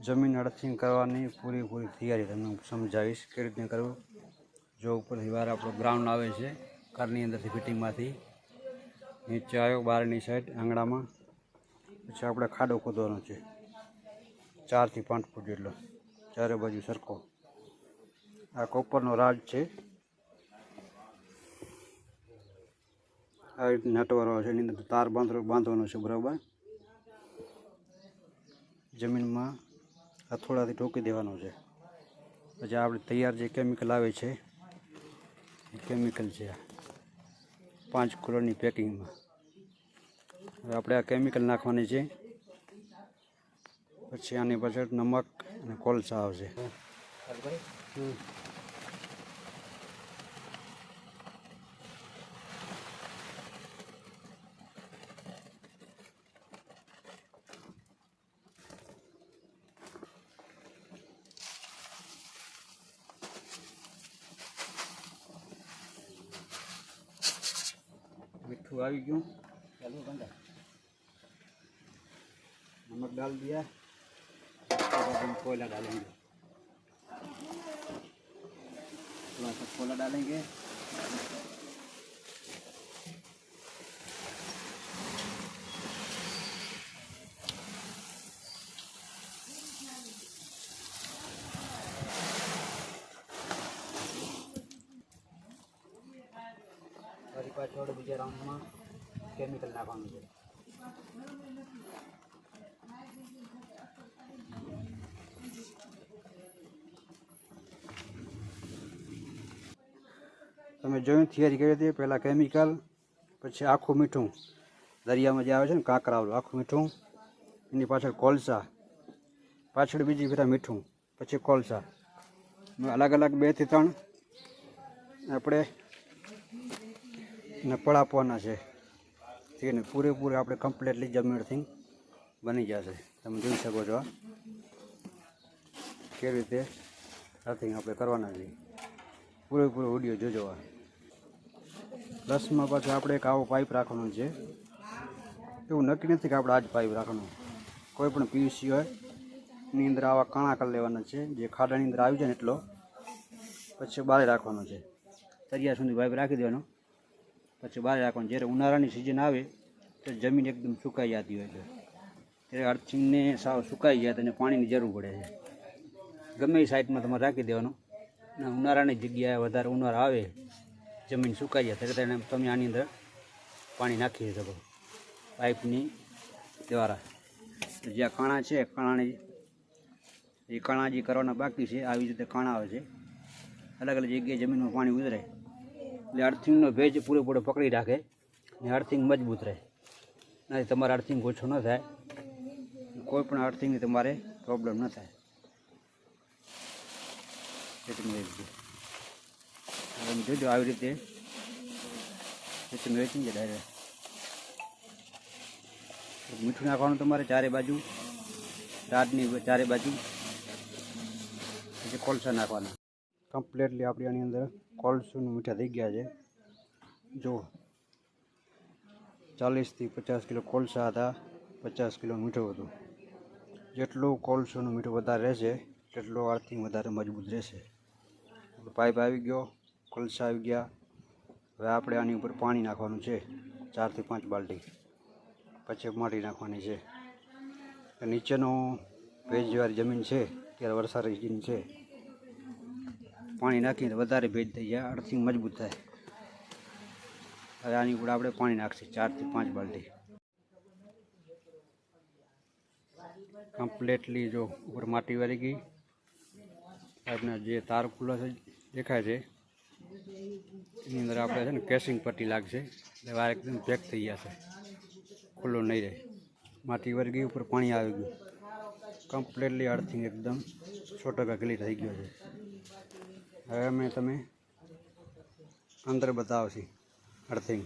जमीन अर्थिंग करवानी पूरी तैयारी तमने समझावीश के रीते करवू। जो उपरथी बार आपणो ग्राउंड आवे छे कारनी अंदरथी फिटिंगमांथी नीचे आव्यो बहारनी साइड आंगणामां। पछी आपणे खाडो खोदવાનો छे 4 થી 5 फूट जेटलो चारे बाजू सरखो। आ कोपरनो राड छे। आ रीते नटवारो छे। एनी अंदर तार बांधવાનો छे बराबर। जमीनमां हथोड़ाथी ठोकी देवानो छे। पछी आपणे तैयार जे केमिकल आवे छे ए केमिकल छे 5 किलोनी पेकिंगमां। हवे आपणे आ केमिकल नाखवानी छे। पछी आनी पाछळ नमक अने कोळसा आवशे। मिठू आ गयु। नमक डाल दिया। हम कोयला डालेंगे। थोड़ा सा कोयला डालेंगे। ફરી પાછળ બીજા રાઉન્ડમાં કેમિકલ નાખવાનું છે। તમે જોયું તૈયારી કરી હતી। પહેલાં કેમિકલ, પછી આખું મીઠું દરિયામાં જે આવે છે ને કાંકરાવાળું આખું મીઠું, એની પાછળ કોલસા, પાછળ બીજી ફેરા મીઠું, પછી કોલસા, અલગ અલગ 2 થી 3 આપણે નપળ આપવાના છે। તેને પૂરેપૂરે આપણે કમ્પ્લીટલી જમીન અર્થિંગ બની જશે। તમે જોઈ શકો છો કેવી રીતે અર્થિંગ આપણે કરવાના છે। પૂરેપૂરો વિડીયો જોજો। પ્લસમાં પાછું આપણે એક આવો પાઇપ રાખવાનો છે। એવું નક્કી નથી કે આપણે આ જ પાઇપ રાખવાનો। કોઈ પણ પીવીસી હોય એની અંદર આવા કાણા કરી લેવાના છે। જે ખાડાની અંદર આવી જાય ને એટલો પછી બહાર રાખવાનો છે। તરિયા સુધી પાઇપ રાખી દેવાનો, પછી બહાર રાખવાનું। જ્યારે ઉનાળાની સિઝન આવે તો જમીન એકદમ સુકાઈ જતી હોય છે, ત્યારે અર્થિંગને સાવ સુકાઈ જાય તો એને પાણીની જરૂર પડે છે। ગમે એ સાઈડમાં તમારે રાખી દેવાનું। અને ઉનાળાની જગ્યાએ વધારે ઉનાળો આવે, જમીન સુકાઈ જાય ત્યારે તમે આની અંદર પાણી નાખી શકો પાઇપની દ્વારા। જ્યાં કાણા છે કાણા જે કરવાના બાકી છે, આવી રીતે કાણા આવે છે। અલગ અલગ જગ્યાએ જમીનમાં પાણી ઉતરે એટલે અર્થિંગનો ભેજ પૂરેપૂરો પકડી રાખે અને અર્થિંગ મજબૂત રહે। નથી તમારે અર્થિંગ ઓછો ન થાય, કોઈ પણ અર્થિંગની તમારે પ્રોબ્લેમ ન થાય। જોજો આવી રીતે વેચી જાય ડાયરેક્ટ। મીઠું નાખવાનું તમારે ચારે બાજુ, રાડની ચારે બાજુ, પછી કોલસા નાખવાના। કમ્પ્લીટલી આપણી આની અંદર કોલસુનું મીઠા થઈ ગયા છે। જો 40 થી 50 કિલો કોલસા હતા, 50 કિલો મીઠું હતું। જેટલું કોલસુનું મીઠું વધારે રહેશે તેટલું અર્થિંગ વધારે મજબૂત રહેશે। પાઇપ આવી ગયો, કોલસા આવી ગયા। હવે આપણે આની ઉપર પાણી નાખવાનું છે 4 થી 5 બાલટી, પછી માટી નાખવાની છે। નીચેનો ભેજવાળી જમીન છે ત્યારે વરસાદી જમીન છે, પાણી નાખીને વધારે ભેજ થઈ જાય, અર્થિંગ મજબૂત થાય। હવે આની ઉપર આપણે પાણી નાખીએ 4 થી 5 બાલટી। કમ્પ્લીટલી જો ઉપર માટી વાળી ગઈ, પાઇપના જે તાર ખુલ્લો છે દેખાય છે એની અંદર આપણે છે ને કેસિંગ પટ્ટી લાગશે એટલે વાયર એકદમ પેક થઈ ગયા છે, ખુલ્લો નહીં રહે. માટી વળી ગઈ, ઉપર પાણી આવી ગયું, કમ્પ્લીટલી અર્થિંગ એકદમ 100% ક્લિયર થઈ ગયો છે. હવે અમે તમે અંદર બતાવશે અર્થિંગ.